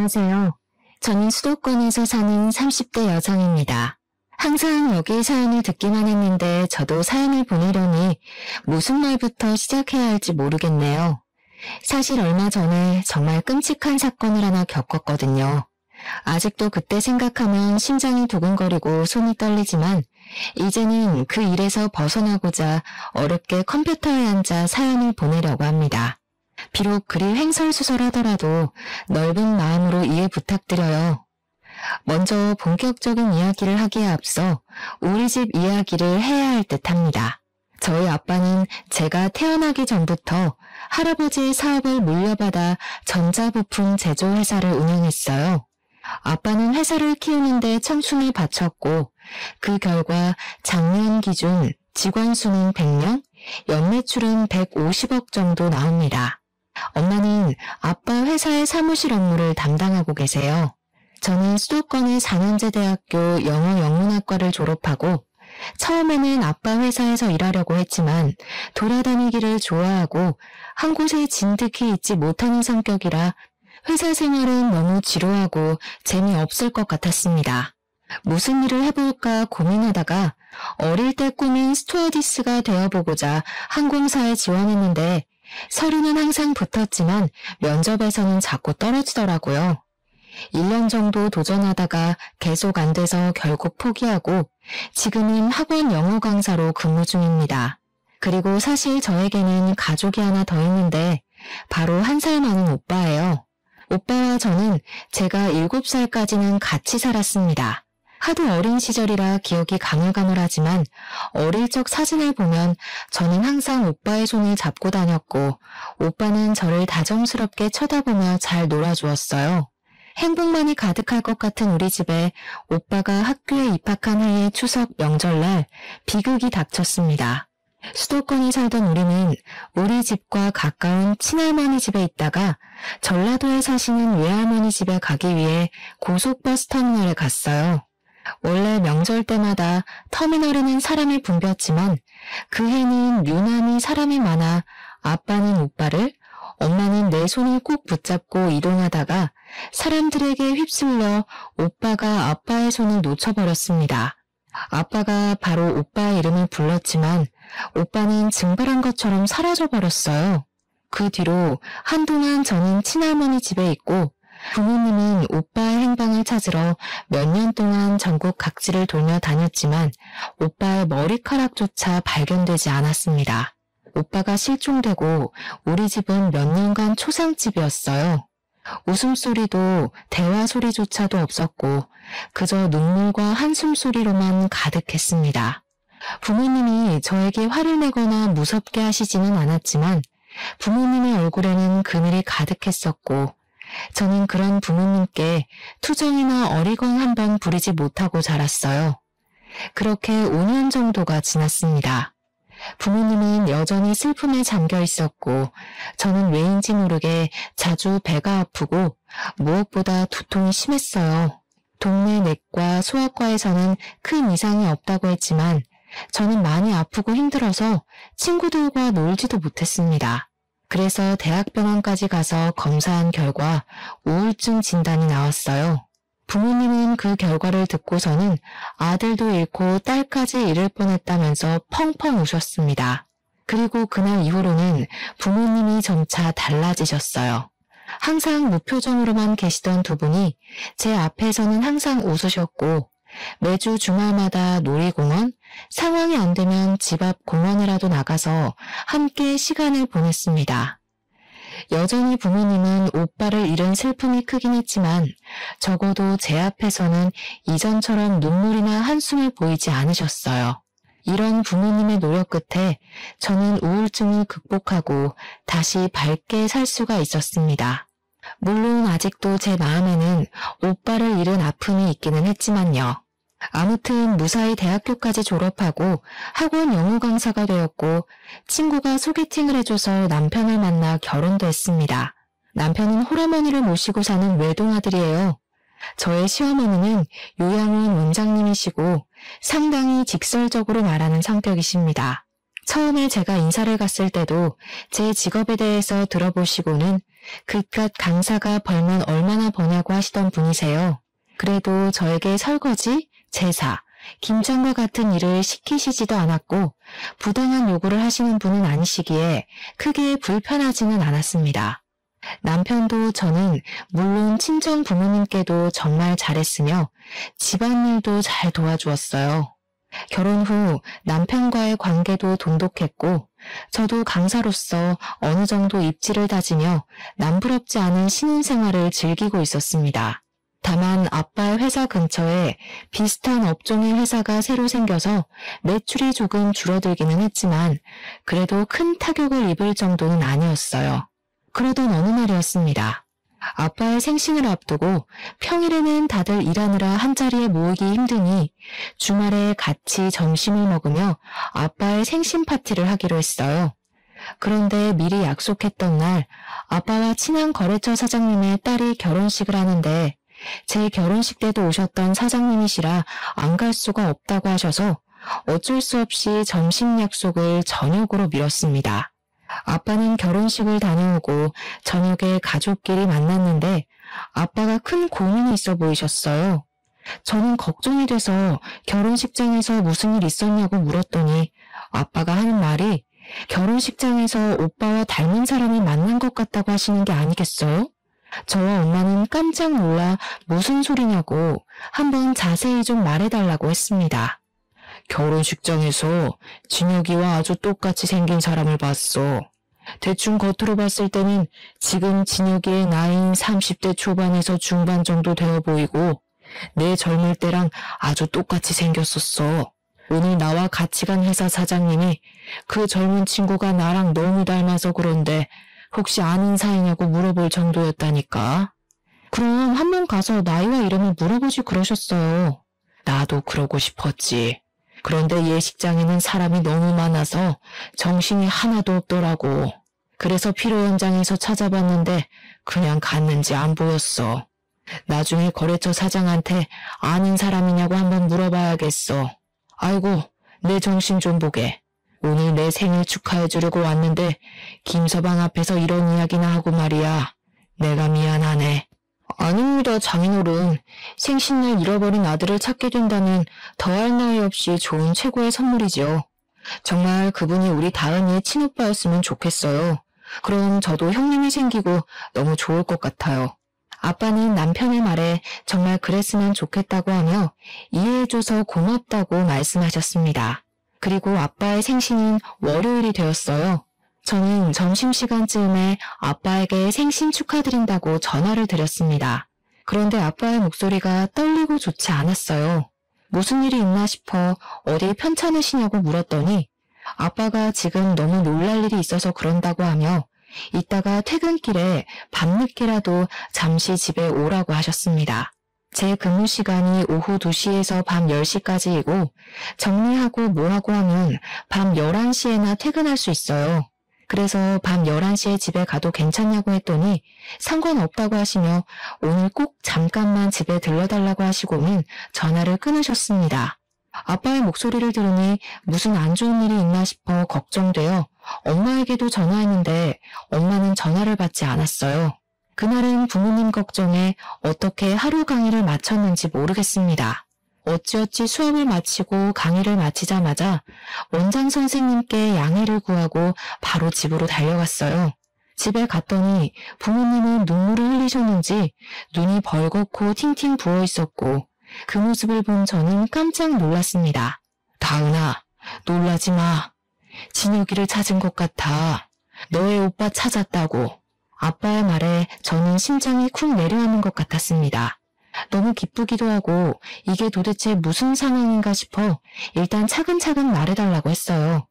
안녕하세요. 저는 수도권에서 사는 30대 여성입니다. 항상 여기 사연을 듣기만 했는데 저도 사연을 보내려니 무슨 말부터 시작해야 할지 모르겠네요. 사실 얼마 전에 정말 끔찍한 사건을 하나 겪었거든요. 아직도 그때 생각하면 심장이 두근거리고 손이 떨리지만 이제는 그 일에서 벗어나고자 어렵게 컴퓨터에 앉아 사연을 보내려고 합니다. 비록 그리 횡설수설하더라도 넓은 마음으로 이해 부탁드려요. 먼저 본격적인 이야기를 하기에 앞서 우리 집 이야기를 해야 할 듯합니다. 저희 아빠는 제가 태어나기 전부터 할아버지의 사업을 물려받아 전자부품 제조회사를 운영했어요. 아빠는 회사를 키우는데 청춘을 바쳤고 그 결과 작년 기준 직원 수는 100명, 연매출은 150억 정도 나옵니다. 엄마는 아빠 회사의 사무실 업무를 담당하고 계세요. 저는 수도권의 4년제 대학교 영어영문학과를 졸업하고 처음에는 아빠 회사에서 일하려고 했지만 돌아다니기를 좋아하고 한 곳에 진득히 있지 못하는 성격이라 회사 생활은 너무 지루하고 재미없을 것 같았습니다. 무슨 일을 해볼까 고민하다가 어릴 때 꿈인 스튜어디스가 되어보고자 항공사에 지원했는데 서류는 항상 붙었지만 면접에서는 자꾸 떨어지더라고요. 1년 정도 도전하다가 계속 안 돼서 결국 포기하고 지금은 학원 영어 강사로 근무 중입니다. 그리고 사실 저에게는 가족이 하나 더 있는데 바로 1살 많은 오빠예요. 오빠와 저는 제가 7살까지는 같이 살았습니다. 하도 어린 시절이라 기억이 가물가물하지만 어릴 적 사진을 보면 저는 항상 오빠의 손을 잡고 다녔고 오빠는 저를 다정스럽게 쳐다보며 잘 놀아주었어요. 행복만이 가득할 것 같은 우리 집에 오빠가 학교에 입학한 해의 추석 명절날 비극이 닥쳤습니다. 수도권에 살던 우리는 우리 집과 가까운 친할머니 집에 있다가 전라도에 사시는 외할머니 집에 가기 위해 고속버스 터미널에 갔어요. 원래 명절 때마다 터미널에는 사람이 붐볐지만 그 해는 유난히 사람이 많아 아빠는 오빠를, 엄마는 내 손을 꼭 붙잡고 이동하다가 사람들에게 휩쓸려 오빠가 아빠의 손을 놓쳐버렸습니다. 아빠가 바로 오빠의 이름을 불렀지만 오빠는 증발한 것처럼 사라져버렸어요. 그 뒤로 한동안 저는 친할머니 집에 있고 부모님은 오빠의 행방을 찾으러 몇 년 동안 전국 각지를 돌며 다녔지만 오빠의 머리카락조차 발견되지 않았습니다. 오빠가 실종되고 우리 집은 몇 년간 초상집이었어요. 웃음소리도 대화 소리조차도 없었고 그저 눈물과 한숨소리로만 가득했습니다. 부모님이 저에게 화를 내거나 무섭게 하시지는 않았지만 부모님의 얼굴에는 그늘이 가득했었고 저는 그런 부모님께 투정이나 어리광 한 번 부리지 못하고 자랐어요. 그렇게 5년 정도가 지났습니다. 부모님은 여전히 슬픔에 잠겨 있었고 저는 왜인지 모르게 자주 배가 아프고 무엇보다 두통이 심했어요. 동네 내과 소아과에서는 큰 이상이 없다고 했지만 저는 많이 아프고 힘들어서 친구들과 놀지도 못했습니다. 그래서 대학병원까지 가서 검사한 결과 우울증 진단이 나왔어요. 부모님은 그 결과를 듣고서는 아들도 잃고 딸까지 잃을 뻔했다면서 펑펑 우셨습니다. 그리고 그날 이후로는 부모님이 점차 달라지셨어요. 항상 무표정으로만 계시던 두 분이 제 앞에서는 항상 웃으셨고 매주 주말마다 놀이공원, 상황이 안 되면 집 앞 공원이라도 나가서 함께 시간을 보냈습니다. 여전히 부모님은 오빠를 잃은 슬픔이 크긴 했지만 적어도 제 앞에서는 이전처럼 눈물이나 한숨을 보이지 않으셨어요. 이런 부모님의 노력 끝에 저는 우울증을 극복하고 다시 밝게 살 수가 있었습니다. 물론 아직도 제 마음에는 오빠를 잃은 아픔이 있기는 했지만요. 아무튼 무사히 대학교까지 졸업하고 학원 영어 강사가 되었고 친구가 소개팅을 해줘서 남편을 만나 결혼도 했습니다. 남편은 홀어머니를 모시고 사는 외동아들이에요. 저의 시어머니는 요양원 원장님이시고 상당히 직설적으로 말하는 성격이십니다. 처음에 제가 인사를 갔을 때도 제 직업에 대해서 들어보시고는 그깟 강사가 벌면 얼마나 버냐고 하시던 분이세요. 그래도 저에게 설거지, 제사, 김장과 같은 일을 시키시지도 않았고 부당한 요구를 하시는 분은 아니시기에 크게 불편하지는 않았습니다. 남편도 저는 물론 친정 부모님께도 정말 잘했으며 집안일도 잘 도와주었어요. 결혼 후 남편과의 관계도 돈독했고 저도 강사로서 어느 정도 입지를 다지며 남부럽지 않은 신혼생활을 즐기고 있었습니다. 다만 아빠의 회사 근처에 비슷한 업종의 회사가 새로 생겨서 매출이 조금 줄어들기는 했지만 그래도 큰 타격을 입을 정도는 아니었어요. 그러던 어느 날이었습니다. 아빠의 생신을 앞두고 평일에는 다들 일하느라 한자리에 모이기 힘드니 주말에 같이 점심을 먹으며 아빠의 생신 파티를 하기로 했어요. 그런데 미리 약속했던 날 아빠와 친한 거래처 사장님의 딸이 결혼식을 하는데 제 결혼식 때도 오셨던 사장님이시라 안 갈 수가 없다고 하셔서 어쩔 수 없이 점심 약속을 저녁으로 미뤘습니다. 아빠는 결혼식을 다녀오고 저녁에 가족끼리 만났는데 아빠가 큰 고민이 있어 보이셨어요. 저는 걱정이 돼서 결혼식장에서 무슨 일 있었냐고 물었더니 아빠가 하는 말이 결혼식장에서 오빠와 닮은 사람이 만난 것 같다고 하시는 게 아니겠어요? 저와 엄마는 깜짝 놀라 무슨 소리냐고 한번 자세히 좀 말해달라고 했습니다. 결혼식장에서 진혁이와 아주 똑같이 생긴 사람을 봤어. 대충 겉으로 봤을 때는 지금 진혁이의 나이인 30대 초반에서 중반 정도 되어 보이고 내 젊을 때랑 아주 똑같이 생겼었어. 오늘 나와 같이 간 회사 사장님이 그 젊은 친구가 나랑 너무 닮아서 그런데 혹시 아는 사이냐고 물어볼 정도였다니까. 그럼 한번 가서 나이와 이름을 물어보지 그러셨어요. 나도 그러고 싶었지. 그런데 예식장에는 사람이 너무 많아서 정신이 하나도 없더라고. 그래서 필요 현장에서 찾아봤는데 그냥 갔는지 안 보였어. 나중에 거래처 사장한테 아는 사람이냐고 한번 물어봐야겠어. 아이고, 내 정신 좀 보게. 오늘 내 생일 축하해 주려고 왔는데 김서방 앞에서 이런 이야기나 하고 말이야. 내가 미안하네. 아닙니다, 장인어른. 생신날 잃어버린 아들을 찾게 된다면 더할 나위 없이 좋은 최고의 선물이죠. 정말 그분이 우리 다은이의 친오빠였으면 좋겠어요. 그럼 저도 형님이 생기고 너무 좋을 것 같아요. 아빠는 남편의 말에 정말 그랬으면 좋겠다고 하며 이해해줘서 고맙다고 말씀하셨습니다. 그리고 아빠의 생신은 월요일이 되었어요. 저는 점심시간쯤에 아빠에게 생신 축하드린다고 전화를 드렸습니다. 그런데 아빠의 목소리가 떨리고 좋지 않았어요. 무슨 일이 있나 싶어 어디 편찮으시냐고 물었더니 아빠가 지금 너무 놀랄 일이 있어서 그런다고 하며 이따가 퇴근길에 밤늦게라도 잠시 집에 오라고 하셨습니다. 제 근무 시간이 오후 2시에서 밤 10시까지이고 정리하고 뭐하고 하면 밤 11시에나 퇴근할 수 있어요. 그래서 밤 11시에 집에 가도 괜찮냐고 했더니 상관없다고 하시며 오늘 꼭 잠깐만 집에 들러달라고 하시고는 전화를 끊으셨습니다. 아빠의 목소리를 들으니 무슨 안 좋은 일이 있나 싶어 걱정되어 엄마에게도 전화했는데 엄마는 전화를 받지 않았어요. 그날은 부모님 걱정에 어떻게 하루 강의를 마쳤는지 모르겠습니다. 어찌어찌 수업을 마치고 강의를 마치자마자 원장 선생님께 양해를 구하고 바로 집으로 달려갔어요. 집에 갔더니 부모님은 눈물을 흘리셨는지 눈이 벌겋고 팅팅 부어 있었고 그 모습을 본 저는 깜짝 놀랐습니다. 다은아, 놀라지 마. 진혁이를 찾은 것 같아. 너의 오빠 찾았다고. 아빠의 말에 저는 심장이 쿵 내려앉는 것 같았습니다. 너무 기쁘기도 하고 이게 도대체 무슨 상황인가 싶어 일단 차근차근 말해달라고 했어요.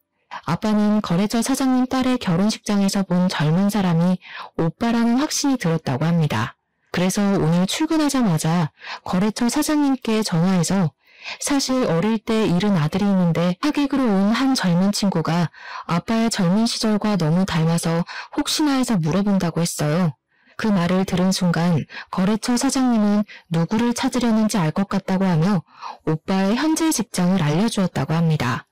아빠는 거래처 사장님 딸의 결혼식장에서 본 젊은 사람이 오빠라는 확신이 들었다고 합니다. 그래서 오늘 출근하자마자 거래처 사장님께 전화해서 사실 어릴 때 잃은 아들이 있는데 하객으로 온 한 젊은 친구가 아빠의 젊은 시절과 너무 닮아서 혹시나 해서 물어본다고 했어요. 그 말을 들은 순간 거래처 사장님은 누구를 찾으려는지 알 것 같다고 하며 오빠의 현재 직장을 알려주었다고 합니다.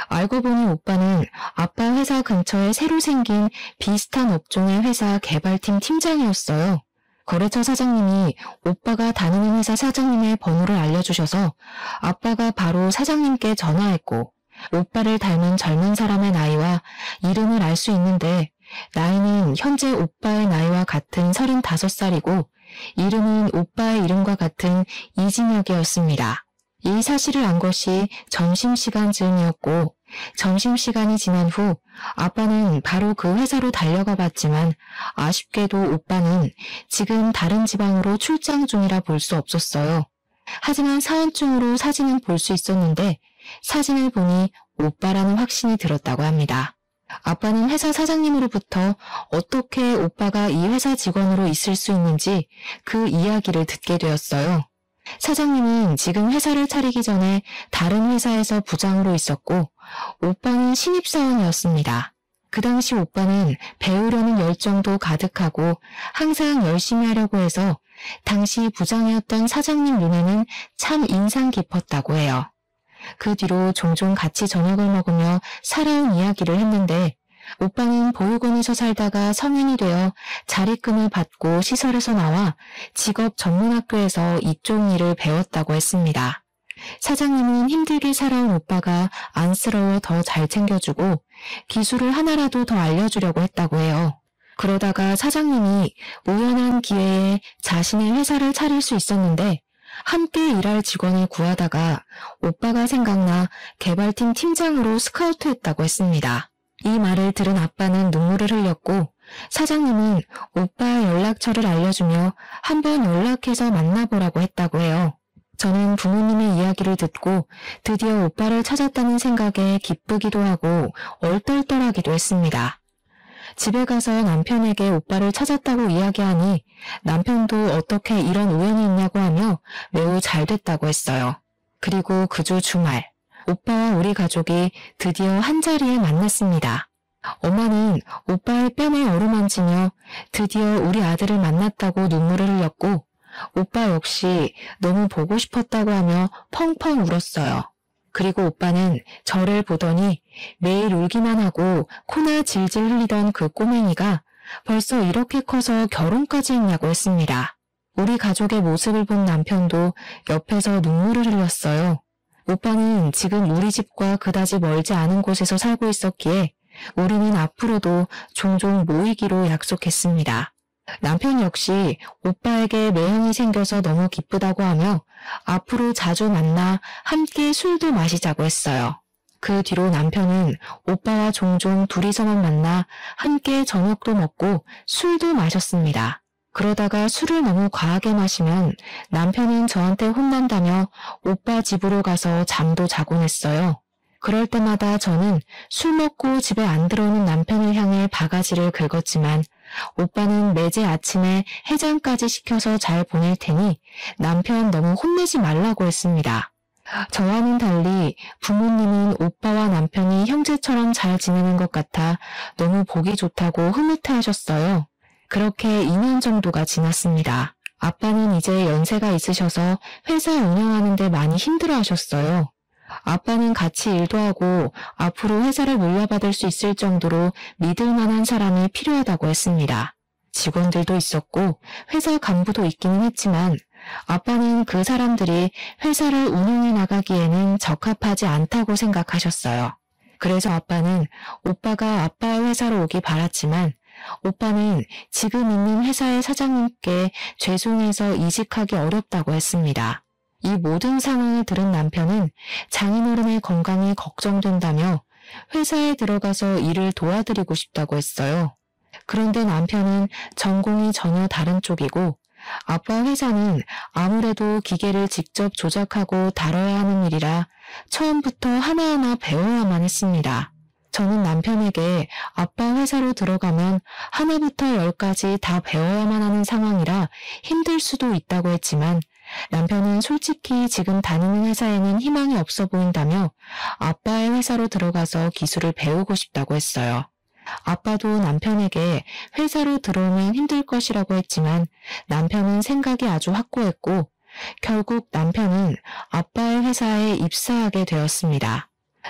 알고 보니 오빠는 아빠 회사 근처에 새로 생긴 비슷한 업종의 회사 개발팀 팀장이었어요. 거래처 사장님이 오빠가 다니는 회사 사장님의 번호를 알려주셔서 아빠가 바로 사장님께 전화했고 오빠를 닮은 젊은 사람의 나이와 이름을 알 수 있는데 나이는 현재 오빠의 나이와 같은 35살이고 이름은 오빠의 이름과 같은 이진혁이었습니다. 이 사실을 안 것이 점심시간쯤이었고 점심시간이 지난 후 아빠는 바로 그 회사로 달려가 봤지만 아쉽게도 오빠는 지금 다른 지방으로 출장 중이라 볼 수 없었어요. 하지만 사원증으로 사진은 볼 수 있었는데 사진을 보니 오빠라는 확신이 들었다고 합니다. 아빠는 회사 사장님으로부터 어떻게 오빠가 이 회사 직원으로 있을 수 있는지 그 이야기를 듣게 되었어요. 사장님은 지금 회사를 차리기 전에 다른 회사에서 부장으로 있었고 오빠는 신입사원이었습니다. 그 당시 오빠는 배우려는 열정도 가득하고 항상 열심히 하려고 해서 당시 부장이었던 사장님 눈에는 참 인상 깊었다고 해요. 그 뒤로 종종 같이 저녁을 먹으며 살아온 이야기를 했는데 오빠는 보육원에서 살다가 성인이 되어 자립금을 받고 시설에서 나와 직업 전문학교에서 이쪽 일을 배웠다고 했습니다. 사장님은 힘들게 살아온 오빠가 안쓰러워 더 잘 챙겨주고 기술을 하나라도 더 알려주려고 했다고 해요. 그러다가 사장님이 우연한 기회에 자신의 회사를 차릴 수 있었는데 함께 일할 직원을 구하다가 오빠가 생각나 개발팀 팀장으로 스카우트했다고 했습니다. 이 말을 들은 아빠는 눈물을 흘렸고 사장님은 오빠의 연락처를 알려주며 한번 연락해서 만나보라고 했다고 해요. 저는 부모님의 이야기를 듣고 드디어 오빠를 찾았다는 생각에 기쁘기도 하고 얼떨떨하기도 했습니다. 집에 가서 남편에게 오빠를 찾았다고 이야기하니 남편도 어떻게 이런 우연이 있냐고 하며 매우 잘 됐다고 했어요. 그리고 그 주 주말 오빠와 우리 가족이 드디어 한자리에 만났습니다. 엄마는 오빠의 뺨을 어루만지며 드디어 우리 아들을 만났다고 눈물을 흘렸고 오빠 역시 너무 보고 싶었다고 하며 펑펑 울었어요. 그리고 오빠는 저를 보더니 매일 울기만 하고 코나 질질 흘리던 그 꼬맹이가 벌써 이렇게 커서 결혼까지 했냐고 했습니다. 우리 가족의 모습을 본 남편도 옆에서 눈물을 흘렸어요. 오빠는 지금 우리 집과 그다지 멀지 않은 곳에서 살고 있었기에 우리는 앞으로도 종종 모이기로 약속했습니다. 남편 역시 오빠에게 매형이 생겨서 너무 기쁘다고 하며 앞으로 자주 만나 함께 술도 마시자고 했어요. 그 뒤로 남편은 오빠와 종종 둘이서만 만나 함께 저녁도 먹고 술도 마셨습니다. 그러다가 술을 너무 과하게 마시면 남편은 저한테 혼난다며 오빠 집으로 가서 잠도 자곤 했어요. 그럴 때마다 저는 술 먹고 집에 안 들어오는 남편을 향해 바가지를 긁었지만 오빠는 매제 아침에 해장까지 시켜서 잘 보낼 테니 남편 너무 혼내지 말라고 했습니다. 저와는 달리 부모님은 오빠와 남편이 형제처럼 잘 지내는 것 같아 너무 보기 좋다고 흐뭇해하셨어요. 그렇게 2년 정도가 지났습니다. 아빠는 이제 연세가 있으셔서 회사 운영하는 데 많이 힘들어하셨어요. 아빠는 같이 일도 하고 앞으로 회사를 물려받을 수 있을 정도로 믿을 만한 사람이 필요하다고 했습니다. 직원들도 있었고 회사 간부도 있기는 했지만 아빠는 그 사람들이 회사를 운영해 나가기에는 적합하지 않다고 생각하셨어요. 그래서 아빠는 오빠가 아빠의 회사로 오기 바랐지만 오빠는 지금 있는 회사의 사장님께 죄송해서 이직하기 어렵다고 했습니다. 이 모든 상황을 들은 남편은 장인어른의 건강이 걱정된다며 회사에 들어가서 일을 도와드리고 싶다고 했어요. 그런데 남편은 전공이 전혀 다른 쪽이고 아빠 회사는 아무래도 기계를 직접 조작하고 다뤄야 하는 일이라 처음부터 하나하나 배워야만 했습니다. 저는 남편에게 아빠 회사로 들어가면 하나부터 10까지 다 배워야만 하는 상황이라 힘들 수도 있다고 했지만 남편은 솔직히 지금 다니는 회사에는 희망이 없어 보인다며 아빠의 회사로 들어가서 기술을 배우고 싶다고 했어요. 아빠도 남편에게 회사로 들어오면 힘들 것이라고 했지만 남편은 생각이 아주 확고했고 결국 남편은 아빠의 회사에 입사하게 되었습니다.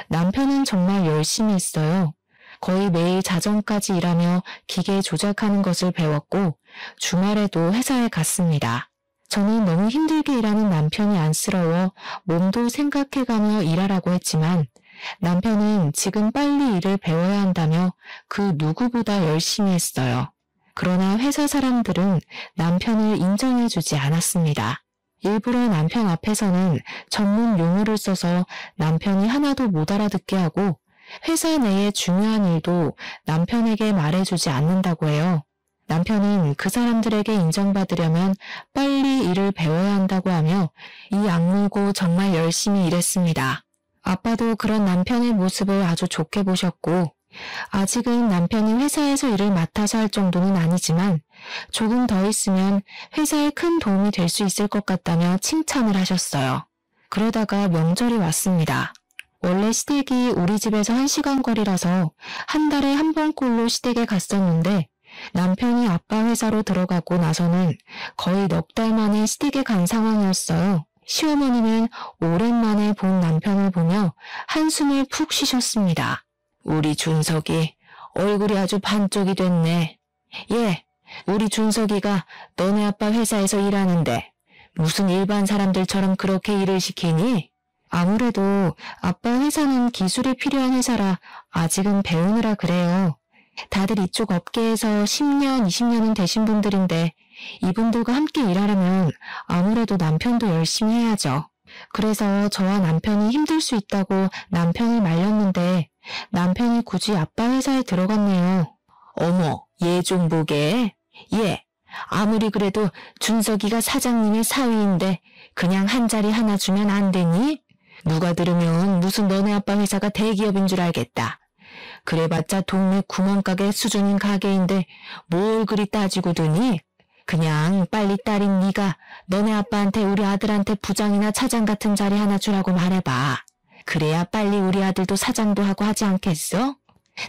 남편은 정말 열심히 했어요. 거의 매일 자정까지 일하며 기계 조작하는 것을 배웠고 주말에도 회사에 갔습니다. 저는 너무 힘들게 일하는 남편이 안쓰러워 몸도 생각해가며 일하라고 했지만 남편은 지금 빨리 일을 배워야 한다며 그 누구보다 열심히 했어요. 그러나 회사 사람들은 남편을 인정해주지 않았습니다. 일부러 남편 앞에서는 전문 용어를 써서 남편이 하나도 못 알아듣게 하고 회사 내의 중요한 일도 남편에게 말해주지 않는다고 해요. 남편은 그 사람들에게 인정받으려면 빨리 일을 배워야 한다고 하며 이 악물고 정말 열심히 일했습니다. 아빠도 그런 남편의 모습을 아주 좋게 보셨고 아직은 남편이 회사에서 일을 맡아서 할 정도는 아니지만 조금 더 있으면 회사에 큰 도움이 될 수 있을 것 같다며 칭찬을 하셨어요. 그러다가 명절이 왔습니다. 원래 시댁이 우리 집에서 1시간 거리라서 한 달에 한 번꼴로 시댁에 갔었는데 남편이 아빠 회사로 들어가고 나서는 거의 넉 달 만에 시댁에 간 상황이었어요. 시어머니는 오랜만에 본 남편을 보며 한숨을 푹 쉬셨습니다. 우리 준석이 얼굴이 아주 반쪽이 됐네. 예, 우리 준석이가 너네 아빠 회사에서 일하는데 무슨 일반 사람들처럼 그렇게 일을 시키니? 아무래도 아빠 회사는 기술이 필요한 회사라 아직은 배우느라 그래요. 다들 이쪽 업계에서 10년, 20년은 되신 분들인데 이분들과 함께 일하려면 아무래도 남편도 열심히 해야죠. 그래서 저와 남편이 힘들 수 있다고 남편을 말렸는데 남편이 굳이 아빠 회사에 들어갔네요. 어머, 얘 좀 보게. 얘, 아무리 그래도 준석이가 사장님의 사위인데 그냥 한 자리 하나 주면 안 되니? 누가 들으면 무슨 너네 아빠 회사가 대기업인 줄 알겠다. 그래봤자 동네 구멍가게 수준인 가게인데 뭘 그리 따지고 드니? 그냥 빨리 딸인 네가 너네 아빠한테 우리 아들한테 부장이나 차장 같은 자리 하나 주라고 말해봐. 그래야 빨리 우리 아들도 사장도 하고 하지 않겠어?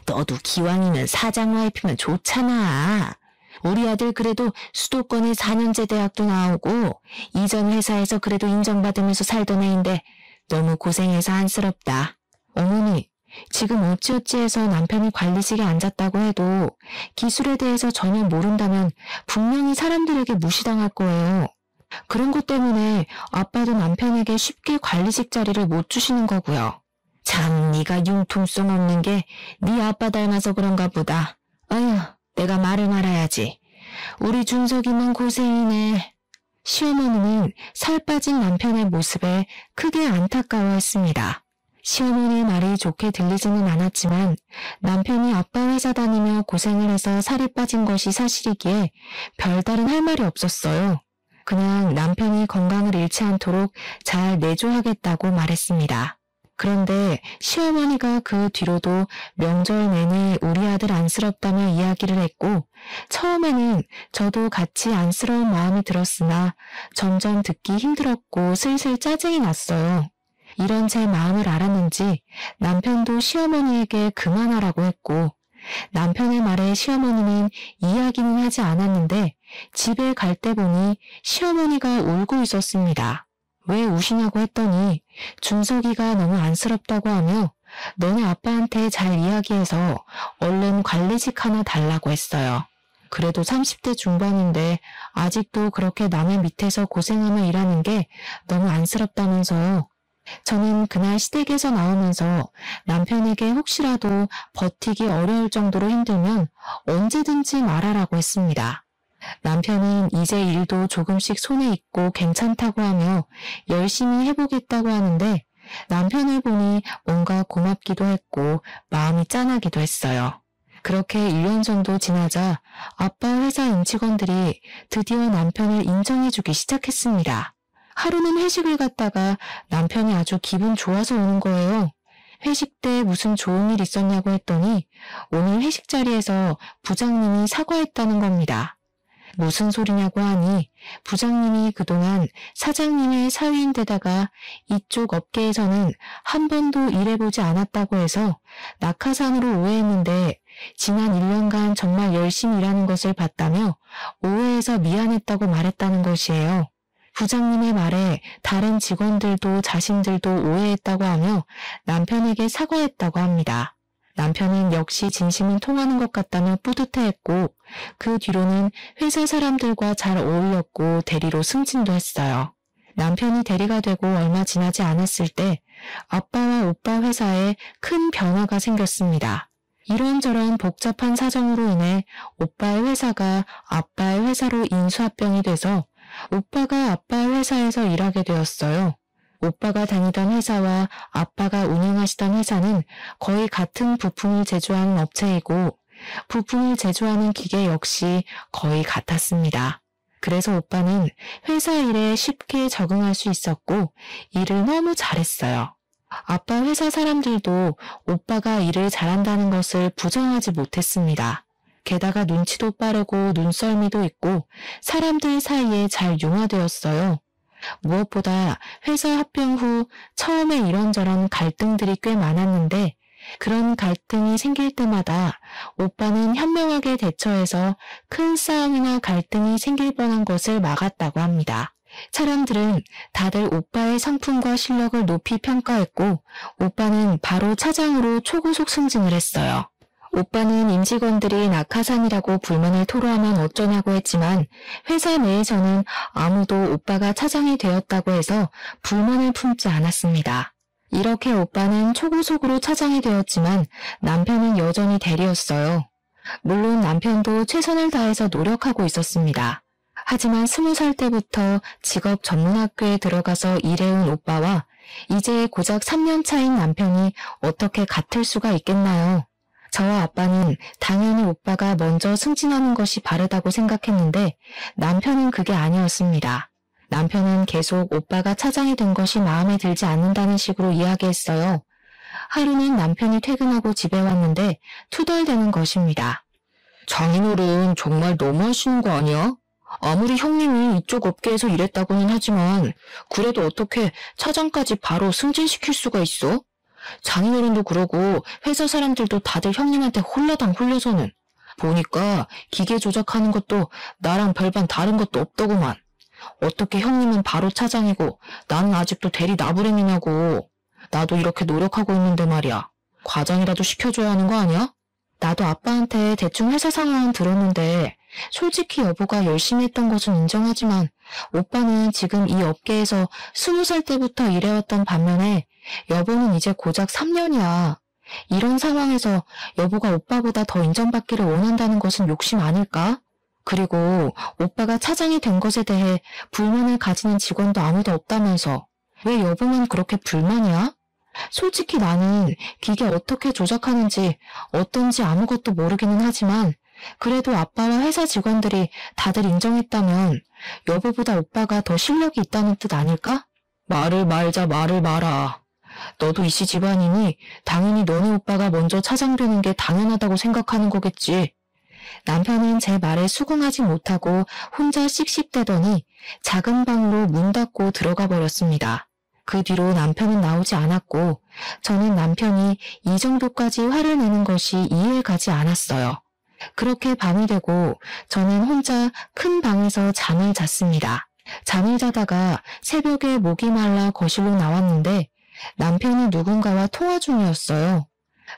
너도 기왕이면 사장 와이프면 좋잖아. 우리 아들 그래도 수도권에 4년제 대학도 나오고 이전 회사에서 그래도 인정받으면서 살던 애인데 너무 고생해서 안쓰럽다. 어머니, 지금 어찌어찌 해서 남편이 관리직에 앉았다고 해도 기술에 대해서 전혀 모른다면 분명히 사람들에게 무시당할 거예요. 그런 것 때문에 아빠도 남편에게 쉽게 관리직 자리를 못 주시는 거고요. 참 네가 융통성 없는 게 네 아빠 닮아서 그런가 보다. 아휴, 내가 말을 말아야지. 우리 준석이만 고생이네. 시어머니는 살 빠진 남편의 모습에 크게 안타까워했습니다. 시어머니의 말이 좋게 들리지는 않았지만 남편이 아빠 회사 다니며 고생을 해서 살이 빠진 것이 사실이기에 별다른 할 말이 없었어요. 그냥 남편이 건강을 잃지 않도록 잘 내조하겠다고 말했습니다. 그런데 시어머니가 그 뒤로도 명절 내내 우리 아들 안쓰럽다며 이야기를 했고 처음에는 저도 같이 안쓰러운 마음이 들었으나 점점 듣기 힘들었고 슬슬 짜증이 났어요. 이런 제 마음을 알았는지 남편도 시어머니에게 그만하라고 했고 남편의 말에 시어머니는 이야기는 하지 않았는데 집에 갈 때 보니 시어머니가 울고 있었습니다. 왜 우시냐고 했더니 준석이가 너무 안쓰럽다고 하며 너네 아빠한테 잘 이야기해서 얼른 관리직 하나 달라고 했어요. 그래도 30대 중반인데 아직도 그렇게 남의 밑에서 고생하며 일하는 게 너무 안쓰럽다면서요. 저는 그날 시댁에서 나오면서 남편에게 혹시라도 버티기 어려울 정도로 힘들면 언제든지 말하라고 했습니다. 남편은 이제 일도 조금씩 손에 익고 괜찮다고 하며 열심히 해보겠다고 하는데 남편을 보니 뭔가 고맙기도 했고 마음이 짠하기도 했어요. 그렇게 1년 정도 지나자 아빠 회사 임직원들이 드디어 남편을 인정해주기 시작했습니다. 하루는 회식을 갔다가 남편이 아주 기분 좋아서 오는 거예요. 회식 때 무슨 좋은 일 있었냐고 했더니 오늘 회식 자리에서 부장님이 사과했다는 겁니다. 무슨 소리냐고 하니 부장님이 그동안 사장님의 사위인데다가 이쪽 업계에서는 한 번도 일해보지 않았다고 해서 낙하산으로 오해했는데 지난 1년간 정말 열심히 일하는 것을 봤다며 오해해서 미안했다고 말했다는 것이에요. 부장님의 말에 다른 직원들도 자신들도 오해했다고 하며 남편에게 사과했다고 합니다. 남편은 역시 진심은 통하는 것 같다며 뿌듯해했고 그 뒤로는 회사 사람들과 잘 어울렸고 대리로 승진도 했어요. 남편이 대리가 되고 얼마 지나지 않았을 때 아빠와 오빠 회사에 큰 변화가 생겼습니다. 이런저런 복잡한 사정으로 인해 오빠의 회사가 아빠의 회사로 인수합병이 돼서 오빠가 아빠의 회사에서 일하게 되었어요. 오빠가 다니던 회사와 아빠가 운영하시던 회사는 거의 같은 부품을 제조하는 업체이고 부품을 제조하는 기계 역시 거의 같았습니다. 그래서 오빠는 회사 일에 쉽게 적응할 수 있었고 일을 너무 잘했어요. 아빠 회사 사람들도 오빠가 일을 잘한다는 것을 부정하지 못했습니다. 게다가 눈치도 빠르고 눈썰미도 있고 사람들 사이에 잘 융화되었어요. 무엇보다 회사 합병 후 처음에 이런저런 갈등들이 꽤 많았는데 그런 갈등이 생길 때마다 오빠는 현명하게 대처해서 큰 싸움이나 갈등이 생길 뻔한 것을 막았다고 합니다. 사람들은 다들 오빠의 성품과 실력을 높이 평가했고 오빠는 바로 차장으로 초고속 승진을 했어요. 오빠는 임직원들이 낙하산이라고 불만을 토로하면 어쩌냐고 했지만 회사 내에서는 아무도 오빠가 차장이 되었다고 해서 불만을 품지 않았습니다. 이렇게 오빠는 초고속으로 차장이 되었지만 남편은 여전히 대리였어요. 물론 남편도 최선을 다해서 노력하고 있었습니다. 하지만 20살 때부터 직업 전문학교에 들어가서 일해온 오빠와 이제 고작 3년 차인 남편이 어떻게 같을 수가 있겠나요? 저와 아빠는 당연히 오빠가 먼저 승진하는 것이 바르다고 생각했는데 남편은 그게 아니었습니다. 남편은 계속 오빠가 차장이 된 것이 마음에 들지 않는다는 식으로 이야기했어요. 하루는 남편이 퇴근하고 집에 왔는데 투덜대는 것입니다. 장인어른 정말 너무하시는 거 아니야? 아무리 형님이 이쪽 업계에서 일했다고는 하지만 그래도 어떻게 차장까지 바로 승진시킬 수가 있어? 장인어른도 그러고 회사 사람들도 다들 형님한테 홀라당 홀려서는 보니까 기계 조작하는 것도 나랑 별반 다른 것도 없더구만. 어떻게 형님은 바로 차장이고 나는 아직도 대리 나부랭이냐고. 나도 이렇게 노력하고 있는데 말이야. 과장이라도 시켜줘야 하는 거 아니야? 나도 아빠한테 대충 회사 상황은 들었는데 솔직히 여보가 열심히 했던 것은 인정하지만 오빠는 지금 이 업계에서 20살 때부터 일해왔던 반면에 여보는 이제 고작 3년이야. 이런 상황에서 여보가 오빠보다 더 인정받기를 원한다는 것은 욕심 아닐까? 그리고 오빠가 차장이 된 것에 대해 불만을 가지는 직원도 아무도 없다면서 왜 여보만 그렇게 불만이야? 솔직히 나는 기계 어떻게 조작하는지 어떤지 아무것도 모르기는 하지만 그래도 아빠와 회사 직원들이 다들 인정했다면 여보보다 오빠가 더 실력이 있다는 뜻 아닐까? 말을 말자 말을 마라. 너도 이씨 집안이니 당연히 너네 오빠가 먼저 차장되는 게 당연하다고 생각하는 거겠지. 남편은 제 말에 수긍하지 못하고 혼자 씩씩대더니 작은 방으로 문 닫고 들어가 버렸습니다. 그 뒤로 남편은 나오지 않았고 저는 남편이 이 정도까지 화를 내는 것이 이해가 가지 않았어요. 그렇게 밤이 되고 저는 혼자 큰 방에서 잠을 잤습니다. 잠을 자다가 새벽에 목이 말라 거실로 나왔는데 남편이 누군가와 통화 중이었어요.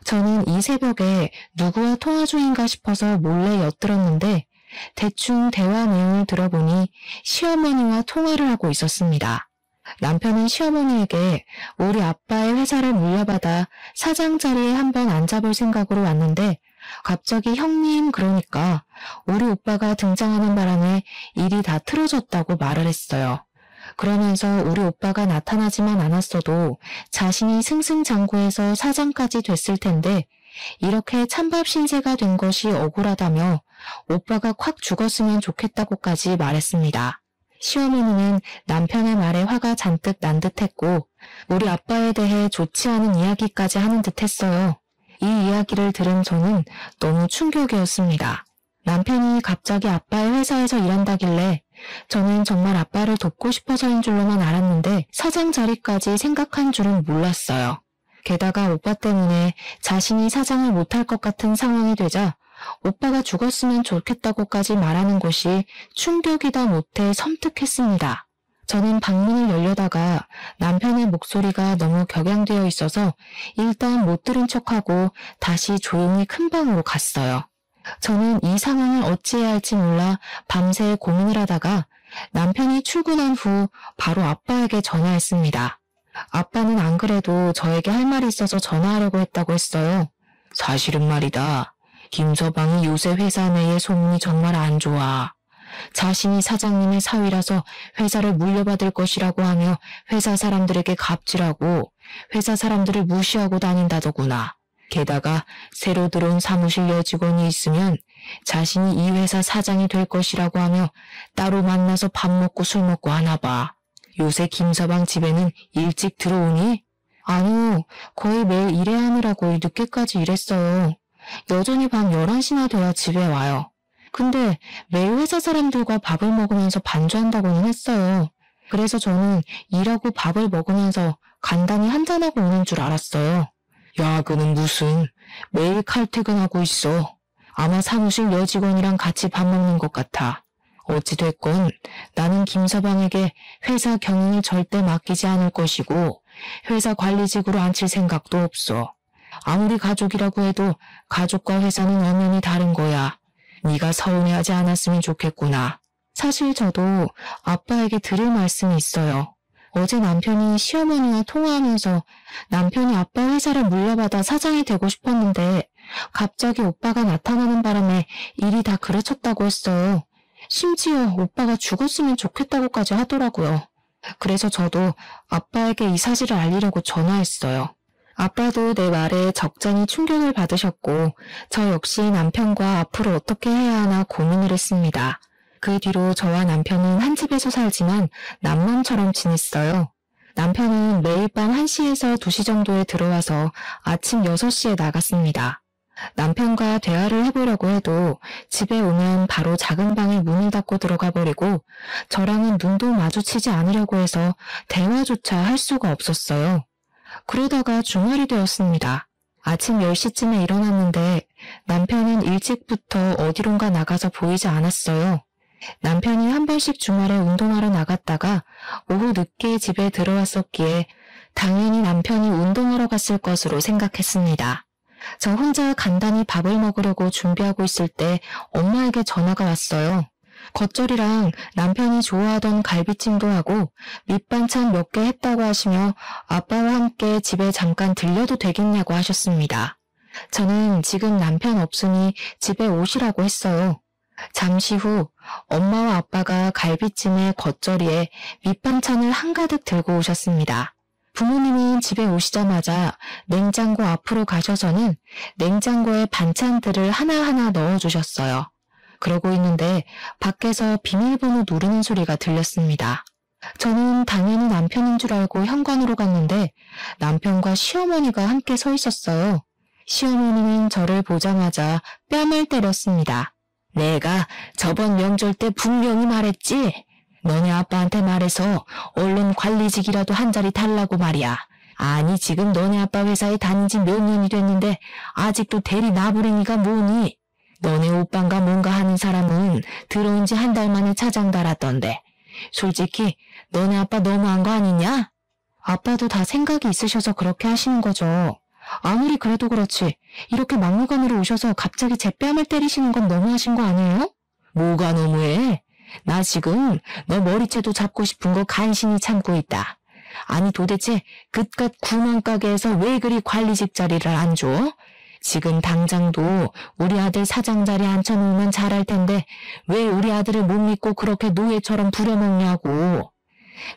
저는 이 새벽에 누구와 통화 중인가 싶어서 몰래 엿들었는데 대충 대화 내용을 들어보니 시어머니와 통화를 하고 있었습니다. 남편은 시어머니에게 우리 아빠의 회사를 물려받아 사장 자리에 한번 앉아볼 생각으로 왔는데 갑자기 형님 그러니까 우리 오빠가 등장하는 바람에 일이 다 틀어졌다고 말을 했어요. 그러면서 우리 오빠가 나타나지만 않았어도 자신이 승승장구해서 사장까지 됐을 텐데 이렇게 찬밥 신세가 된 것이 억울하다며 오빠가 콱 죽었으면 좋겠다고까지 말했습니다. 시어머니는 남편의 말에 화가 잔뜩 난 듯했고 우리 아빠에 대해 좋지 않은 이야기까지 하는 듯했어요. 이 이야기를 들은 저는 너무 충격이었습니다. 남편이 갑자기 아빠의 회사에서 일한다길래 저는 정말 아빠를 돕고 싶어서인 줄로만 알았는데 사장 자리까지 생각한 줄은 몰랐어요. 게다가 오빠 때문에 자신이 사장을 못할 것 같은 상황이 되자 오빠가 죽었으면 좋겠다고까지 말하는 것이 충격이다 못해 섬뜩했습니다. 저는 방문을 열려다가 남편의 목소리가 너무 격양되어 있어서 일단 못 들은 척하고 다시 조용히 큰 방으로 갔어요. 저는 이 상황을 어찌해야 할지 몰라 밤새 고민을 하다가 남편이 출근한 후 바로 아빠에게 전화했습니다. 아빠는 안 그래도 저에게 할 말이 있어서 전화하려고 했다고 했어요. 사실은 말이다. 김서방이 요새 회사 내의 소문이 정말 안 좋아. 자신이 사장님의 사위라서 회사를 물려받을 것이라고 하며 회사 사람들에게 갑질하고 회사 사람들을 무시하고 다닌다더구나. 게다가 새로 들어온 사무실 여직원이 있으면 자신이 이 회사 사장이 될 것이라고 하며 따로 만나서 밥 먹고 술 먹고 하나 봐. 요새 김서방 집에는 일찍 들어오니? 아니요, 거의 매일 일해야 하느라고 늦게까지 일했어요. 여전히 밤 11시나 돼야 집에 와요. 근데 매일 회사 사람들과 밥을 먹으면서 반주한다고는 했어요. 그래서 저는 일하고 밥을 먹으면서 간단히 한잔하고 오는 줄 알았어요. 야근은 무슨, 매일 칼퇴근하고 있어. 아마 사무실 여직원이랑 같이 밥 먹는 것 같아. 어찌됐건 나는 김서방에게 회사 경영을 절대 맡기지 않을 것이고 회사 관리직으로 앉힐 생각도 없어. 아무리 가족이라고 해도 가족과 회사는 엄연히 다른 거야. 네가 서운해하지 않았으면 좋겠구나. 사실 저도 아빠에게 드릴 말씀이 있어요. 어제 남편이 시어머니와 통화하면서 남편이 아빠 회사를 물려받아 사장이 되고 싶었는데 갑자기 오빠가 나타나는 바람에 일이 다 그르쳤다고 했어요. 심지어 오빠가 죽었으면 좋겠다고까지 하더라고요. 그래서 저도 아빠에게 이 사실을 알리려고 전화했어요. 아빠도 내 말에 적잖이 충격을 받으셨고 저 역시 남편과 앞으로 어떻게 해야 하나 고민을 했습니다. 그 뒤로 저와 남편은 한 집에서 살지만 남남처럼 지냈어요. 남편은 매일 밤 1시에서 2시 정도에 들어와서 아침 6시에 나갔습니다. 남편과 대화를 해보려고 해도 집에 오면 바로 작은 방에 문을 닫고 들어가 버리고 저랑은 눈도 마주치지 않으려고 해서 대화조차 할 수가 없었어요. 그러다가 주말이 되었습니다. 아침 10시쯤에 일어났는데 남편은 일찍부터 어디론가 나가서 보이지 않았어요. 남편이 한 번씩 주말에 운동하러 나갔다가 오후 늦게 집에 들어왔었기에 당연히 남편이 운동하러 갔을 것으로 생각했습니다. 저 혼자 간단히 밥을 먹으려고 준비하고 있을 때 엄마에게 전화가 왔어요. 겉절이랑 남편이 좋아하던 갈비찜도 하고 밑반찬 몇 개 했다고 하시며 아빠와 함께 집에 잠깐 들려도 되겠냐고 하셨습니다. 저는 지금 남편 없으니 집에 오시라고 했어요. 잠시 후 엄마와 아빠가 갈비찜에 겉절이에 밑반찬을 한가득 들고 오셨습니다. 부모님은 집에 오시자마자 냉장고 앞으로 가셔서는 냉장고에 반찬들을 하나하나 넣어주셨어요. 그러고 있는데 밖에서 비밀번호 누르는 소리가 들렸습니다. 저는 당연히 남편인 줄 알고 현관으로 갔는데 남편과 시어머니가 함께 서 있었어요. 시어머니는 저를 보자마자 뺨을 때렸습니다. 내가 저번 명절 때 분명히 말했지? 너네 아빠한테 말해서 얼른 관리직이라도 한 자리 달라고 말이야. 아니 지금 너네 아빠 회사에 다닌 지 몇 년이 됐는데 아직도 대리 나부랭이가 뭐니? 너네 오빠인가 뭔가 하는 사람은 들어온 지 한 달 만에 차장 달았던데. 솔직히 너네 아빠 너무한 거 아니냐? 아빠도 다 생각이 있으셔서 그렇게 하시는 거죠. 아무리 그래도 그렇지 이렇게 막무가내로 오셔서 갑자기 제 뺨을 때리시는 건 너무하신 거 아니에요? 뭐가 너무해? 나 지금 너 머리채도 잡고 싶은 거 간신히 참고 있다. 아니 도대체 그깟 구멍가게에서 왜 그리 관리직 자리를 안 줘? 지금 당장도 우리 아들 사장 자리에 앉혀놓으면 잘할 텐데 왜 우리 아들을 못 믿고 그렇게 노예처럼 부려먹냐고.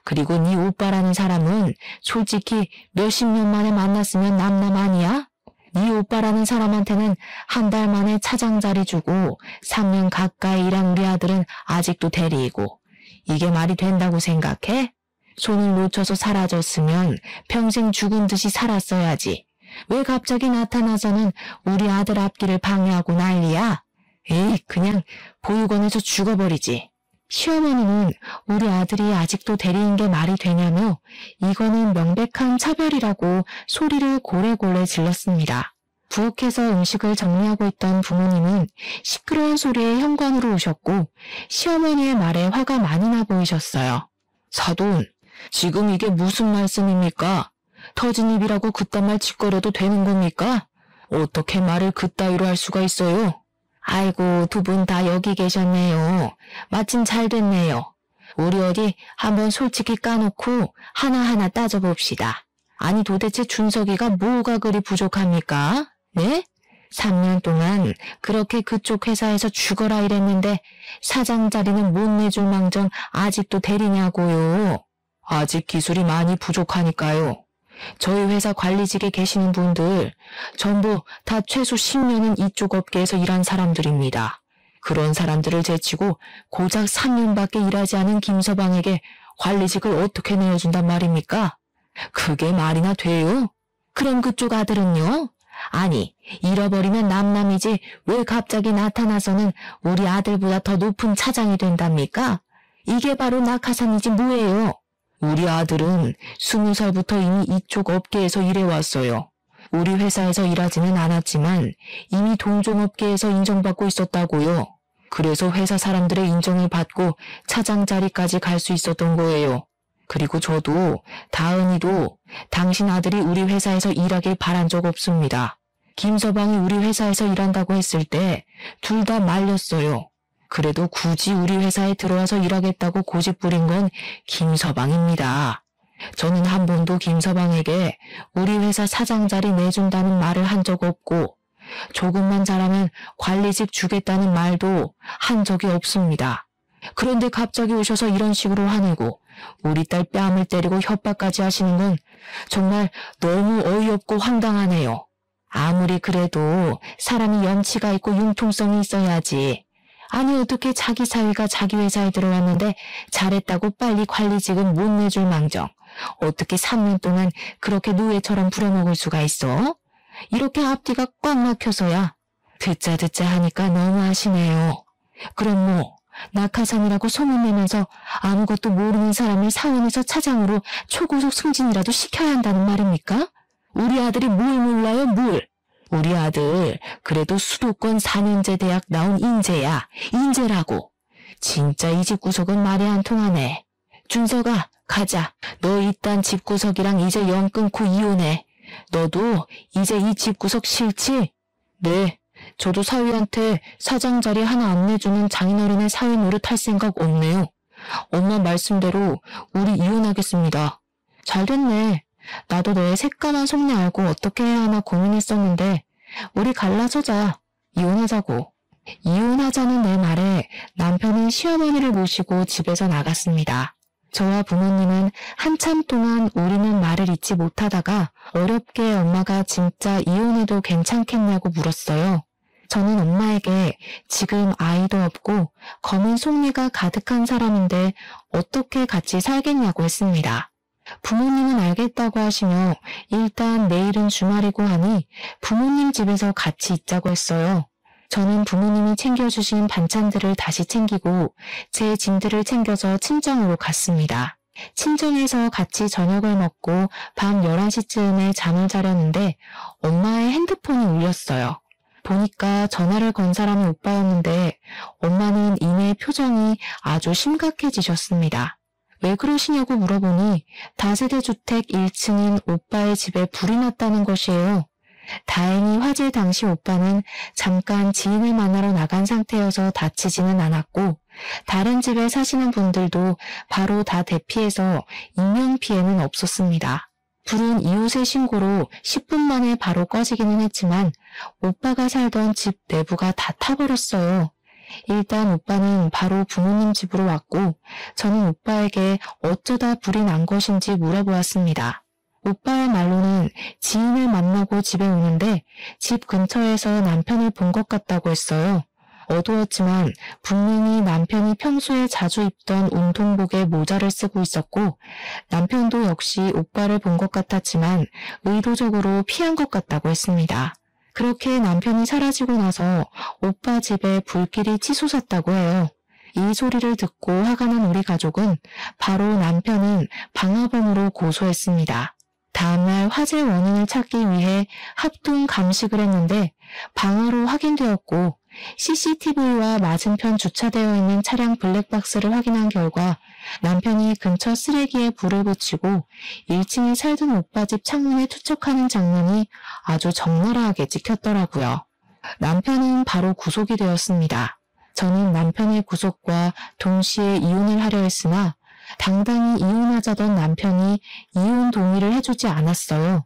그리고 네 오빠라는 사람은 솔직히 몇십 년 만에 만났으면 남남 아니야? 네 오빠라는 사람한테는 한 달 만에 차장 자리 주고 3년 가까이 일한 우리 아들은 아직도 대리이고 이게 말이 된다고 생각해? 손을 놓쳐서 사라졌으면 평생 죽은 듯이 살았어야지. 왜 갑자기 나타나서는 우리 아들 앞길을 방해하고 난리야? 에이, 그냥 보육원에서 죽어버리지. 시어머니는 우리 아들이 아직도 대리인 게 말이 되냐며 이거는 명백한 차별이라고 소리를 고래고래 질렀습니다. 부엌에서 음식을 정리하고 있던 부모님은 시끄러운 소리에 현관으로 오셨고 시어머니의 말에 화가 많이 나 보이셨어요. 사돈, 지금 이게 무슨 말씀입니까? 터진 입이라고 그딴 말 짓거려도 되는 겁니까? 어떻게 말을 그따위로 할 수가 있어요? 아이고, 두 분 다 여기 계셨네요. 마침 잘 됐네요. 우리 어디 한번 솔직히 까놓고 하나하나 따져봅시다. 아니 도대체 준석이가 뭐가 그리 부족합니까? 네? 3년 동안 그렇게 그쪽 회사에서 죽어라 이랬는데 사장 자리는 못 내줄 망정 아직도 대리냐고요. 아직 기술이 많이 부족하니까요. 저희 회사 관리직에 계시는 분들 전부 다 최소 10년은 이쪽 업계에서 일한 사람들입니다. 그런 사람들을 제치고 고작 3년밖에 일하지 않은 김서방에게 관리직을 어떻게 내어준단 말입니까? 그게 말이나 돼요? 그럼 그쪽 아들은요? 아니, 잃어버리면 남남이지 왜 갑자기 나타나서는 우리 아들보다 더 높은 차장이 된답니까? 이게 바로 낙하산이지 뭐예요? 우리 아들은 20살부터 이미 이쪽 업계에서 일해왔어요. 우리 회사에서 일하지는 않았지만 이미 동종업계에서 인정받고 있었다고요. 그래서 회사 사람들의 인정을 받고 차장 자리까지 갈 수 있었던 거예요. 그리고 저도 다은이도 당신 아들이 우리 회사에서 일하길 바란 적 없습니다. 김서방이 우리 회사에서 일한다고 했을 때 둘 다 말렸어요. 그래도 굳이 우리 회사에 들어와서 일하겠다고 고집 부린 건 김서방입니다. 저는 한 번도 김서방에게 우리 회사 사장 자리 내준다는 말을 한 적 없고 조금만 잘하면 관리직 주겠다는 말도 한 적이 없습니다. 그런데 갑자기 오셔서 이런 식으로 화내고 우리 딸 뺨을 때리고 협박까지 하시는 건 정말 너무 어이없고 황당하네요. 아무리 그래도 사람이 염치가 있고 융통성이 있어야지. 아니 어떻게 자기 사위가 자기 회사에 들어왔는데 잘했다고 빨리 관리직은 못 내줄 망정. 어떻게 3년 동안 그렇게 노예처럼 부려먹을 수가 있어? 이렇게 앞뒤가 꽉 막혀서야. 듣자 하니까 너무하시네요. 그럼 뭐 낙하산이라고 소문내면서 아무것도 모르는 사람을 사원에서 차장으로 초고속 승진이라도 시켜야 한다는 말입니까? 우리 아들이 뭘 몰라요, 뭘? 우리 아들 그래도 수도권 4년제 대학 나온 인재야. 인재라고. 진짜 이 집구석은 말이 안 통하네. 준석아, 가자. 너 일단 집구석이랑 이제 연 끊고 이혼해. 너도 이제 이 집구석 싫지? 네. 저도 사위한테 사장 자리 하나 안 내주는 장인어른의 사위 노릇 할 생각 없네요. 엄마 말씀대로 우리 이혼하겠습니다. 잘됐네. 나도 너의 새까만 속내 알고 어떻게 해야 하나 고민했었는데 우리 갈라서자. 이혼하자고. 이혼하자는 내 말에 남편은 시어머니를 모시고 집에서 나갔습니다. 저와 부모님은 한참 동안 우리는 말을 잇지 못하다가 어렵게 엄마가 진짜 이혼해도 괜찮겠냐고 물었어요. 저는 엄마에게 지금 아이도 없고 검은 속내가 가득한 사람인데 어떻게 같이 살겠냐고 했습니다. 부모님은 알겠다고 하시며 일단 내일은 주말이고 하니 부모님 집에서 같이 있자고 했어요. 저는 부모님이 챙겨주신 반찬들을 다시 챙기고 제 짐들을 챙겨서 친정으로 갔습니다. 친정에서 같이 저녁을 먹고 밤 11시쯤에 잠을 자려는데 엄마의 핸드폰이 울렸어요. 보니까 전화를 건 사람이 오빠였는데 엄마는 이내 표정이 아주 심각해지셨습니다. 왜 그러시냐고 물어보니 다세대 주택 1층인 오빠의 집에 불이 났다는 것이에요. 다행히 화재 당시 오빠는 잠깐 지인을 만나러 나간 상태여서 다치지는 않았고 다른 집에 사시는 분들도 바로 다 대피해서 인명피해는 없었습니다. 불은 이웃의 신고로 10분 만에 바로 꺼지기는 했지만 오빠가 살던 집 내부가 다 타버렸어요. 일단 오빠는 바로 부모님 집으로 왔고 저는 오빠에게 어쩌다 불이 난 것인지 물어보았습니다. 오빠의 말로는 지인을 만나고 집에 오는데 집 근처에서 남편을 본 것 같다고 했어요. 어두웠지만 분명히 남편이 평소에 자주 입던 운동복에 모자를 쓰고 있었고 남편도 역시 오빠를 본 것 같았지만 의도적으로 피한 것 같다고 했습니다. 그렇게 남편이 사라지고 나서 오빠 집에 불길이 치솟았다고 해요. 이 소리를 듣고 화가 난 우리 가족은 바로 남편은 방화범으로 고소했습니다. 다음날 화재 원인을 찾기 위해 합동 감식을 했는데 방화로 확인되었고 CCTV와 맞은편 주차되어 있는 차량 블랙박스를 확인한 결과 남편이 근처 쓰레기에 불을 붙이고 1층에 살던 오빠 집 창문에 투척하는 장면이 아주 적나라하게 찍혔더라고요. 남편은 바로 구속이 되었습니다. 저는 남편의 구속과 동시에 이혼을 하려 했으나 당당히 이혼하자던 남편이 이혼 동의를 해주지 않았어요.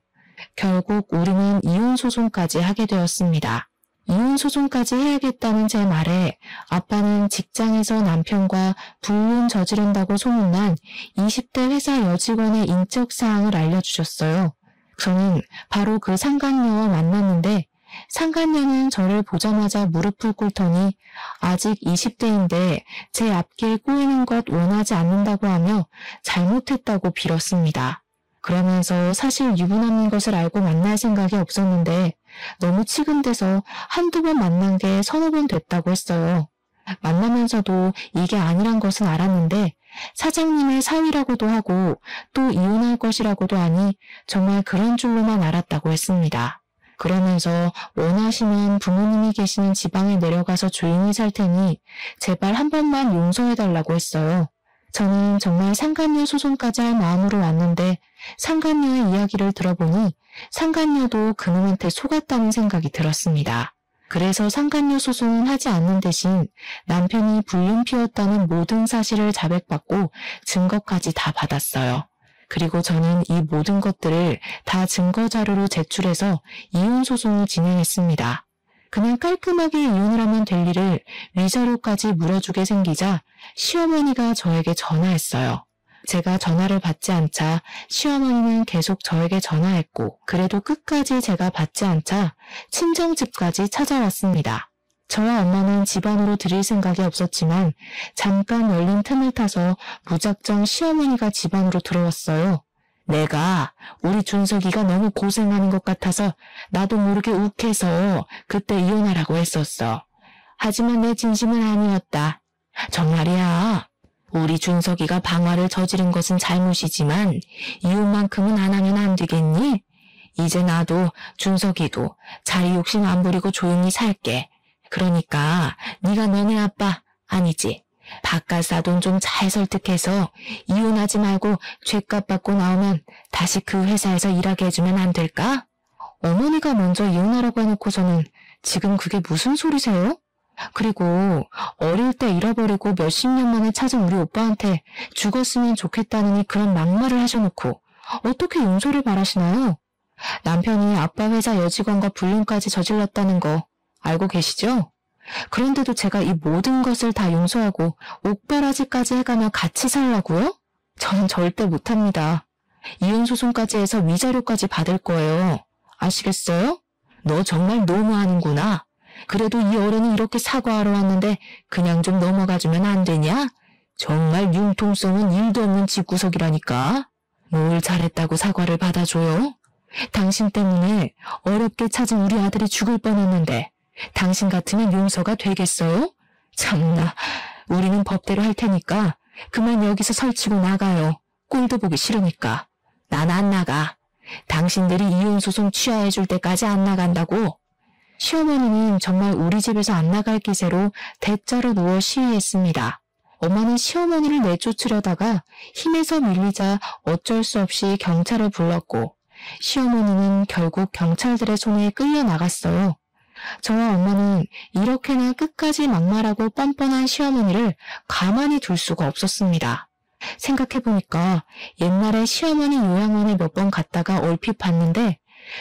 결국 우리는 이혼 소송까지 하게 되었습니다. 이혼 소송까지 해야겠다는 제 말에 아빠는 직장에서 남편과 불륜 저지른다고 소문난 20대 회사 여직원의 인적 사항을 알려주셨어요. 저는 바로 그 상간녀와 만났는데 상간녀는 저를 보자마자 무릎을 꿇더니 아직 20대인데 제 앞길 꼬이는 것 원하지 않는다고 하며 잘못했다고 빌었습니다. 그러면서 사실 유부남인 것을 알고 만날 생각이 없었는데 너무 치근대서 한두 번 만난 게 서너 번 됐다고 했어요. 만나면서도 이게 아니란 것은 알았는데 사장님의 사위라고도 하고 또 이혼할 것이라고도 하니 정말 그런 줄로만 알았다고 했습니다. 그러면서 원하시면 부모님이 계시는 지방에 내려가서 조용히 살 테니 제발 한 번만 용서해달라고 했어요. 저는 정말 상간녀 소송까지 할 마음으로 왔는데 상간녀의 이야기를 들어보니 상간녀도 그놈한테 속았다는 생각이 들었습니다. 그래서 상간녀 소송은 하지 않는 대신 남편이 불륜 피웠다는 모든 사실을 자백받고 증거까지 다 받았어요. 그리고 저는 이 모든 것들을 다 증거 자료로 제출해서 이혼 소송을 진행했습니다. 그냥 깔끔하게 이혼을 하면 될 일을 위자료까지 물어주게 생기자 시어머니가 저에게 전화했어요. 제가 전화를 받지 않자 시어머니는 계속 저에게 전화했고 그래도 끝까지 제가 받지 않자 친정집까지 찾아왔습니다. 저와 엄마는 집안으로 들일 생각이 없었지만 잠깐 열린 틈을 타서 무작정 시어머니가 집안으로 들어왔어요. 내가 우리 준석이가 너무 고생하는 것 같아서 나도 모르게 욱해서 그때 이혼하라고 했었어. 하지만 내 진심은 아니었다. 정말이야. 우리 준석이가 방화를 저지른 것은 잘못이지만 이혼만큼은 안 하면 안 되겠니? 이제 나도 준석이도 자리 욕심 안 부리고 조용히 살게. 그러니까 네가 너네 아빠 아니지. 바깥 사돈 좀 잘 설득해서 이혼하지 말고 죗값 받고 나오면 다시 그 회사에서 일하게 해주면 안 될까? 어머니가 먼저 이혼하라고 해놓고서는 지금 그게 무슨 소리세요? 그리고 어릴 때 잃어버리고 몇십 년 만에 찾은 우리 오빠한테 죽었으면 좋겠다느니 그런 막말을 하셔놓고 어떻게 용서를 바라시나요? 남편이 아빠 회사 여직원과 불륜까지 저질렀다는 거 알고 계시죠? 그런데도 제가 이 모든 것을 다 용서하고 옥바라지까지 해가며 같이 살라고요? 저는 절대 못합니다. 이혼 소송까지 해서 위자료까지 받을 거예요. 아시겠어요? 너 정말 너무하는구나. 그래도 이 어른이 이렇게 사과하러 왔는데 그냥 좀 넘어가주면 안 되냐? 정말 융통성은 일도 없는 집구석이라니까. 뭘 잘했다고 사과를 받아줘요? 당신 때문에 어렵게 찾은 우리 아들이 죽을 뻔했는데 당신 같으면 용서가 되겠어요? 참나, 우리는 법대로 할 테니까 그만 여기서 설치고 나가요. 꼴도 보기 싫으니까. 난 안 나가. 당신들이 이혼소송 취하해줄 때까지 안 나간다고. 시어머니는 정말 우리 집에서 안 나갈 기세로 대자로 누워 시위했습니다. 엄마는 시어머니를 내쫓으려다가 힘에서 밀리자 어쩔 수 없이 경찰을 불렀고 시어머니는 결국 경찰들의 손에 끌려 나갔어요. 저와 엄마는 이렇게나 끝까지 막말하고 뻔뻔한 시어머니를 가만히 둘 수가 없었습니다. 생각해보니까 옛날에 시어머니 요양원에 몇 번 갔다가 얼핏 봤는데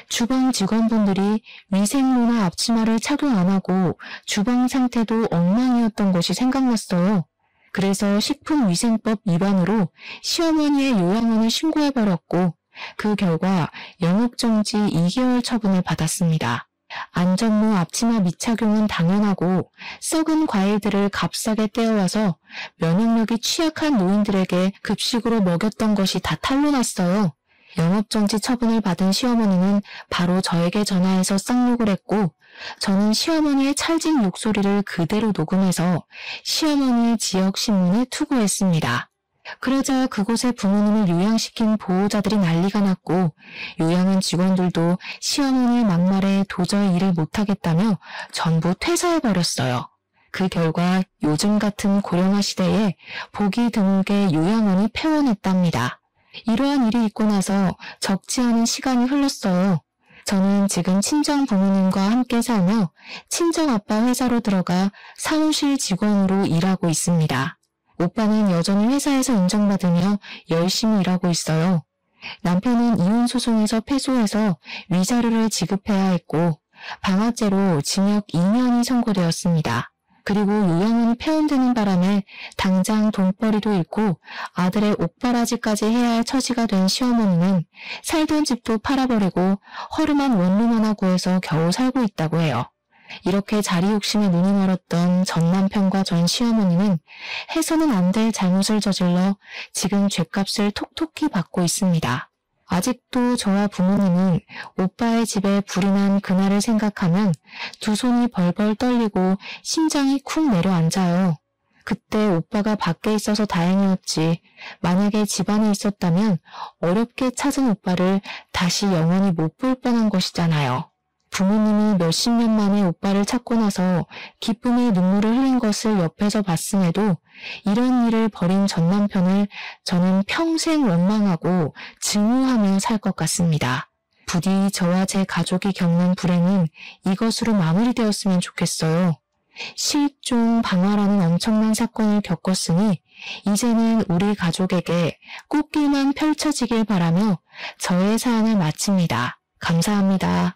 주방 직원분들이 위생모나 앞치마를 착용 안 하고 주방 상태도 엉망이었던 것이 생각났어요. 그래서 식품위생법 위반으로 시어머니의 요양원을 신고해버렸고 그 결과 영업정지 2개월 처분을 받았습니다. 안전모 앞치마 미착용은 당연하고 썩은 과일들을 값싸게 떼어와서 면역력이 취약한 노인들에게 급식으로 먹였던 것이 다 탄로났어요. 영업정지 처분을 받은 시어머니는 바로 저에게 전화해서 쌍욕을 했고 저는 시어머니의 찰진 욕소리를 그대로 녹음해서 시어머니의 지역신문에 투고했습니다. 그러자 그곳에 부모님을 요양시킨 보호자들이 난리가 났고 요양원 직원들도 시어머니의 막말에 도저히 일을 못하겠다며 전부 퇴사해버렸어요. 그 결과 요즘 같은 고령화 시대에 보기 드물게 요양원이 폐원했답니다. 이러한 일이 있고 나서 적지 않은 시간이 흘렀어요. 저는 지금 친정 부모님과 함께 살며 친정 아빠 회사로 들어가 사무실 직원으로 일하고 있습니다. 오빠는 여전히 회사에서 인정받으며 열심히 일하고 있어요. 남편은 이혼 소송에서 패소해서 위자료를 지급해야 했고 방아죄로 징역 2년이 선고되었습니다. 그리고 요양원이 폐원되는 바람에 당장 돈벌이도 잃고 아들의 옥바라지까지 해야 할 처지가 된 시어머니는 살던 집도 팔아버리고 허름한 원룸 하나 구해서 겨우 살고 있다고 해요. 이렇게 자리 욕심에 눈이 멀었던 전 남편과 전 시어머니는 해서는 안 될 잘못을 저질러 지금 죗값을 톡톡히 받고 있습니다. 아직도 저와 부모님은 오빠의 집에 불이 난 그날을 생각하면 두 손이 벌벌 떨리고 심장이 쿵 내려앉아요. 그때 오빠가 밖에 있어서 다행이었지 만약에 집안에 있었다면 어렵게 찾은 오빠를 다시 영원히 못 볼 뻔한 것이잖아요. 부모님이 몇십 년 만에 오빠를 찾고 나서 기쁨의 눈물을 흘린 것을 옆에서 봤음에도 이런 일을 벌인 전 남편을 저는 평생 원망하고 증오하며 살 것 같습니다. 부디 저와 제 가족이 겪는 불행은 이것으로 마무리되었으면 좋겠어요. 실종, 방화라는 엄청난 사건을 겪었으니 이제는 우리 가족에게 꽃길만 펼쳐지길 바라며 저의 사연을 마칩니다. 감사합니다.